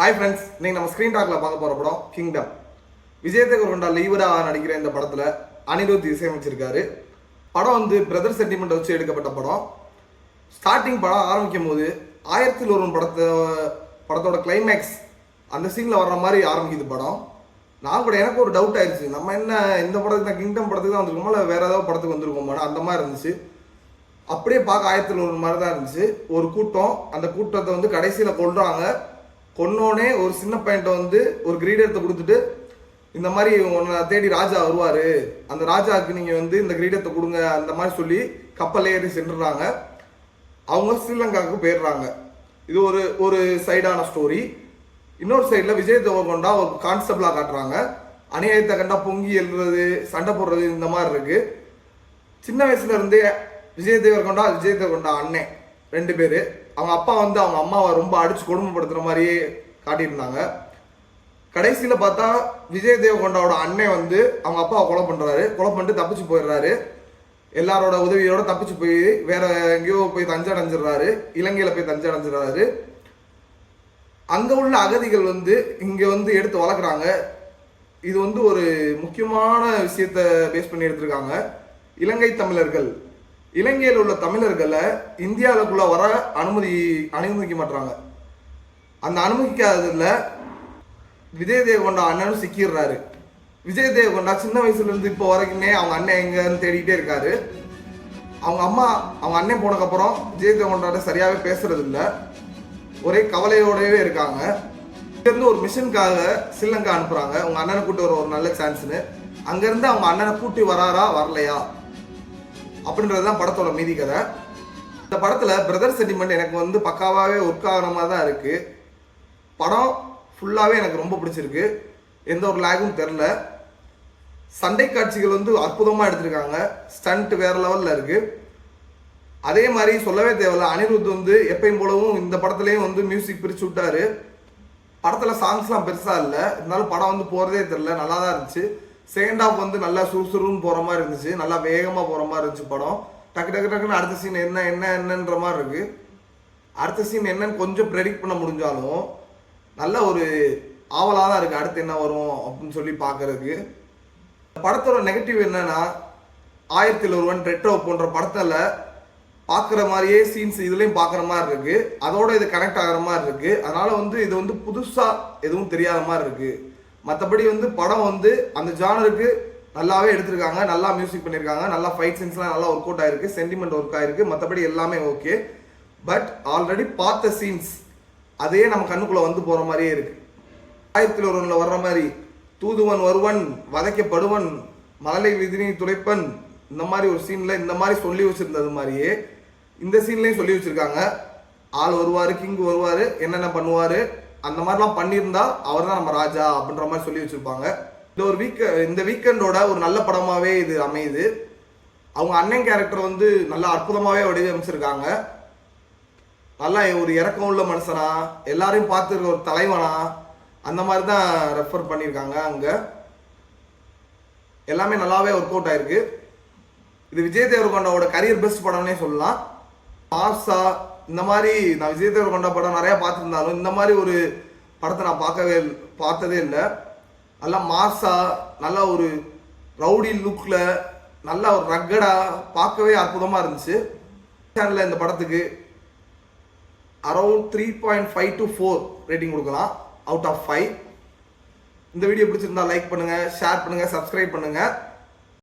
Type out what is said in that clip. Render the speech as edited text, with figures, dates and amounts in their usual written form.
Hi friends, நீங்கள் நம்ம screen டாக்கில் பார்க்க போகிற படம் கிங்டம். விஜய் தேவர்கொண்டா லீவராக நடிக்கிற இந்த படத்தில் அனிருத் இசையமைச்சிருக்காரு. படம் வந்து பிரதர் சென்டிமெண்ட் வச்சு எடுக்கப்பட்ட படம். ஸ்டார்டிங் படம் ஆரம்பிக்கும் போது 1001 படத்தோட கிளைமேக்ஸ் அந்த சீனில் வர்ற மாதிரி ஆரம்பிக்குது படம். நான் கூட எனக்கு ஒரு டவுட் ஆயிடுச்சு, நம்ம என்ன இந்த படத்துக்கு தான் கிங்டம் படத்துக்கு தான் வந்திருக்கோமோ இல்லை வேறு ஏதாவது படத்துக்கு வந்திருக்கோமோ அந்த மாதிரி இருந்துச்சு. அப்படியே பார்க்க 1001 மாதிரி தான் இருந்துச்சு. ஒரு கூட்டம், அந்த கூட்டத்தை வந்து கடைசியில் கொள்றாங்க. கொன்னோடனே ஒரு சின்ன பையன்ட்ட வந்து ஒரு கிரீடத்தை கொடுத்துட்டு, இந்த மாதிரி உன்னை தேடி ராஜா வருவார், அந்த ராஜாவுக்கு நீங்கள் வந்து இந்த கிரீடத்தை கொடுங்க அந்த மாதிரி சொல்லி கப்பல் ஏறி சென்றுறாங்க. அவங்க ஸ்ரீலங்காவுக்கு போயிடுறாங்க. இது ஒரு ஒரு சைடான ஸ்டோரி. இன்னொரு சைடில் விஜய் தேவர்கொண்டா ஒரு கான்ஸ்டபிளாக காட்டுறாங்க. அநியாயத்தை கண்டா பொங்கி எழுறது, சண்டை போடுறது, இந்த மாதிரி இருக்கு. சின்ன வயசுல இருந்தே விஜய் தேவர்கொண்டா அண்ணன் 2 பேர். அவங்க அப்பா வந்து அவங்க அம்மாவை ரொம்ப அடிச்சு கொடுமைப்படுத்துற மாதிரியே காட்டியிருந்தாங்க. கடைசியில் பார்த்தா விஜய் தேவர்கொண்டாவோட அண்ணன் வந்து அவங்க அப்பாவை கொலை பண்ணிட்டு தப்பிச்சு போயிடுறாரு. எல்லாரோட உதவியோட தப்பிச்சு போய் வேற எங்கேயோ போய் தஞ்சடைஞ்சிடுறாரு. இலங்கையில் போய் தஞ்சடைஞ்சிடுறாரு. அங்கே உள்ள அகதிகள் வந்து இங்கே வந்து எடுத்து வளர்க்குறாங்க. இது வந்து ஒரு முக்கியமான விஷயத்தை பேஸ் பண்ணி எடுத்திருக்காங்க. இலங்கை தமிழர்கள், இலங்கையில் உள்ள தமிழர்களை இந்தியாவுக்குள்ள வர அனுமதிக்க மாட்டாங்க. அந்த அனுமதிக்காததுல விஜய் தேவர்கொண்டா அண்ணனும் சிக்கிடுறாரு. விஜய் தேவர்கொண்டா சின்ன வயசுல இருந்து இப்போ வரைக்குமே அவங்க அண்ணன் எங்கன்னு தேடிட்டே இருக்காரு. அவங்க அண்ணன் போனதுக்கப்புறம் விஜய் தேவர்கொண்டா சரியாவே பேசுறது இல்லை. ஒரே கவலையோடவே இருக்காங்க. இங்கிருந்து ஒரு மிஷனுக்காக ஸ்ரீலங்கா அனுப்புறாங்க, உங்க அண்ணனை கூட்டி வர ஒரு நல்ல சான்ஸ்னு. அங்கிருந்து அவங்க அண்ணனை கூட்டி வராரா வரலையா அப்படின்றது தான் படத்தோட மீதி கதை. இந்த படத்தில் பிரதர் சென்டிமெண்ட் எனக்கு வந்து பக்காவாகவே ஒர்க் ஆகிற மாதிரி தான் இருக்குது. படம் ஃபுல்லாகவே எனக்கு ரொம்ப பிடிச்சிருக்கு. எந்த ஒரு லேகும் தெரில. சண்டை காட்சிகள் வந்து அற்புதமாக எடுத்திருக்காங்க. ஸ்டண்ட் வேறு லெவலில் இருக்குது. அதே மாதிரி சொல்லவே தேவையில்ல, அனிருத் வந்து எப்பயும் போலவும் இந்த படத்துலேயும் வந்து மியூசிக் பிரித்து விட்டாரு. படத்தில் சாங்ஸ்லாம் பெருசாக இல்லை, இருந்தாலும் படம் வந்து போகிறதே தெரில, நல்லா தான் இருந்துச்சு. செகண்ட் ஹாஃப் வந்து நல்லா சுறுசுறுன்னு போகிற மாதிரி இருந்துச்சு, நல்லா வேகமாக போகிற மாதிரி இருந்துச்சு படம். டக்குன்னு அடுத்த சீன் என்னன்ற மாதிரி இருக்குது. அடுத்த சீன் என்னன்னு கொஞ்சம் ப்ரெடிக்ட் பண்ண முடிஞ்சாலும் நல்ல ஒரு ஆவலாக தான் இருக்குது அடுத்து என்ன வரும் அப்படின்னு சொல்லி பார்க்கறதுக்கு. படத்தோட நெகட்டிவ் என்னன்னா, 1001 ரெட்ரோ போன்ற படத்தில் பார்க்குற மாதிரியே சீன்ஸ் இதுலேயும் பார்க்குற மாதிரி இருக்குது. அதோட இது கனெக்ட் ஆகிற மாதிரி இருக்குது. அதனால் வந்து இது வந்து புதுசாக எதுவும் தெரியாத மாதிரி இருக்குது. மற்றபடி வந்து படம் வந்து அந்த ஜானருக்கு நல்லாவே எடுத்திருக்காங்க. நல்லா மியூசிக் பண்ணியிருக்காங்க. நல்லா ஃபைட் சீன்ஸ்லாம் நல்லா ஒர்க் அவுட் ஆயிருக்கு. சென்டிமெண்ட் ஒர்க் ஆயிருக்கு. மற்றபடி எல்லாமே ஓகே. பட் ஆல்ரெடி பார்த்த சீன்ஸ் அதே நம்ம கண்ணுக்குள்ளே வந்து போகிற மாதிரியே இருக்கு. 1001 வர்ற மாதிரி தூதுவன் வருவன் வதைக்கப்படுவன் மழலை விதினி துளைப்பன், இந்த மாதிரி ஒரு சீனில் இந்த மாதிரி சொல்லி வச்சுருந்தது மாதிரியே இந்த சீன்லேயும் சொல்லி வச்சுருக்காங்க. ஆள் வருவார், கிங் வருவார், என்னென்ன பண்ணுவார், அந்த மாதிரிலாம் பண்ணியிருந்தா அவர் தான் நம்ம ராஜா அப்படின்ற மாதிரி சொல்லி வச்சுருப்பாங்க. இந்த வீக்கெண்டோட ஒரு நல்ல படமாகவே இது அமையுது. அவங்க அண்ணன் கேரக்டர் வந்து நல்லா அற்புதமாகவே வடிவமைச்சிருக்காங்க. நல்லா ஒரு இறக்கம் உள்ள மனுஷனா, எல்லாரையும் பார்த்துருக்க ஒரு தலைவனா, அந்த மாதிரி தான் ரெஃபர் பண்ணியிருக்காங்க. அங்கே எல்லாமே நல்லாவே ஒர்க் அவுட் ஆயிருக்கு. இது விஜய் தேவர்கொண்டாவோட கரியர் பெஸ்ட் படம்னே சொல்லலாம். மார்ஸா இந்த மாதிரி நான் விஜய் தேவர்கொண்டா படம் நிறையா பார்த்துருந்தாலும் இந்த மாதிரி ஒரு படத்தை நான் பார்த்ததே இல்லை. நல்லா மாஸா, நல்லா ஒரு ரவுடி லுக்கில், நல்லா ஒரு ரக்கடாக பார்க்கவே அற்புதமாக இருந்துச்சு. சேனலில் இந்த படத்துக்கு அரௌண்ட் 3.5 to 4 ரேட்டிங் கொடுக்கலாம் அவுட் ஆஃப் 5. இந்த வீடியோ பிடிச்சிருந்தா லைக் பண்ணுங்கள், ஷேர் பண்ணுங்கள், சப்ஸ்கிரைப் பண்ணுங்கள்.